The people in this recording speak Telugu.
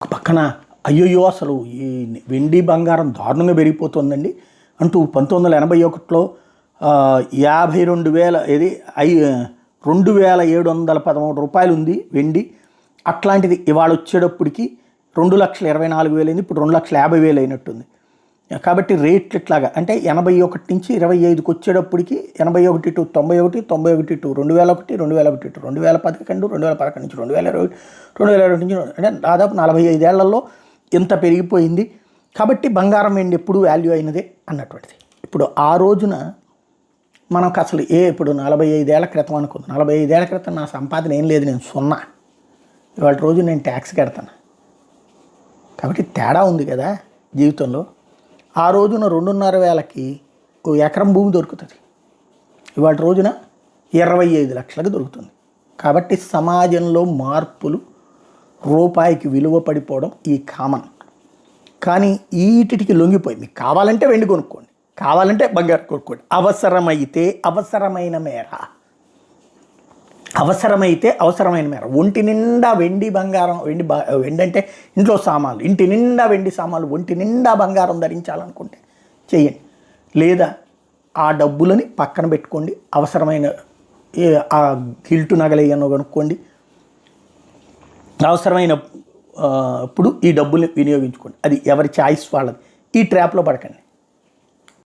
ఒక పక్కన అయ్యయ్యో అసలు ఈ వెండి బంగారం దారుణంగా పెరిగిపోతుందండి అంటూ 1981లో 52,000 ఏది 2,713 రూపాయలు ఉంది వెండి. అట్లాంటిది ఇవాళ వచ్చేటప్పటికి 2,24,000 అయింది. ఇప్పుడు 2,50,000 అయినట్టుంది. కాబట్టి రేట్లు ఇట్లాగా అంటే 81 నుంచి 25కి వచ్చేటప్పటికి 81 టు 91, 91 టు 2001, 2001 టు 2011, 2011 నుంచి 2020, 2020 నుంచి అంటే దాదాపు 45 ఏళ్లలో ఇంత పెరిగిపోయింది. కాబట్టి బంగారం వెండి ఎప్పుడు వాల్యూ అయినదే అన్నటువంటిది. ఇప్పుడు ఆ రోజున మనకు అసలు ఇప్పుడు 45 ఏళ్ల క్రితం అనుకుంది. 45 ఏళ్ల క్రితం నా సంపాదన ఏం లేదు, నేను సున్నా. ఇవాళ రోజు నేను ట్యాక్స్ కడతాను. కాబట్టి తేడా ఉంది కదా జీవితంలో. ఆ రోజున 2,500,000కి ఓ ఎకరం భూమి దొరుకుతుంది. ఇవాళ రోజున 25 లక్షలకు దొరుకుతుంది. కాబట్టి సమాజంలో మార్పులు, రూపాయికి విలువ పడిపోవడం ఈ కామన్. కానీ వీటికి లొంగిపోయి మీకు కావాలంటే వెండి కొనుక్కోండి, కావాలంటే బంగారు కొనుక్కోండి, అవసరమైతే అవసరమైన మేర ఒంటి నిండా వెండి బంగారం, వెండి అంటే ఇంట్లో సామాన్లు, ఇంటి నిండా వెండి సామాన్లు, ఒంటి నిండా బంగారం ధరించాలనుకుంటే చెయ్యండి. లేదా ఆ డబ్బులని పక్కన పెట్టుకోండి, అవసరమైన ఆ గిల్టు నగలేయన్నో కొనుక్కోండి, అవసరమైన ఇప్పుడు ఈ డబ్బుల్ని వినియోగించుకోండి. అది ఎవరి చాయిస్ వాళ్ళది. ఈ ట్రాప్లో పడకండి.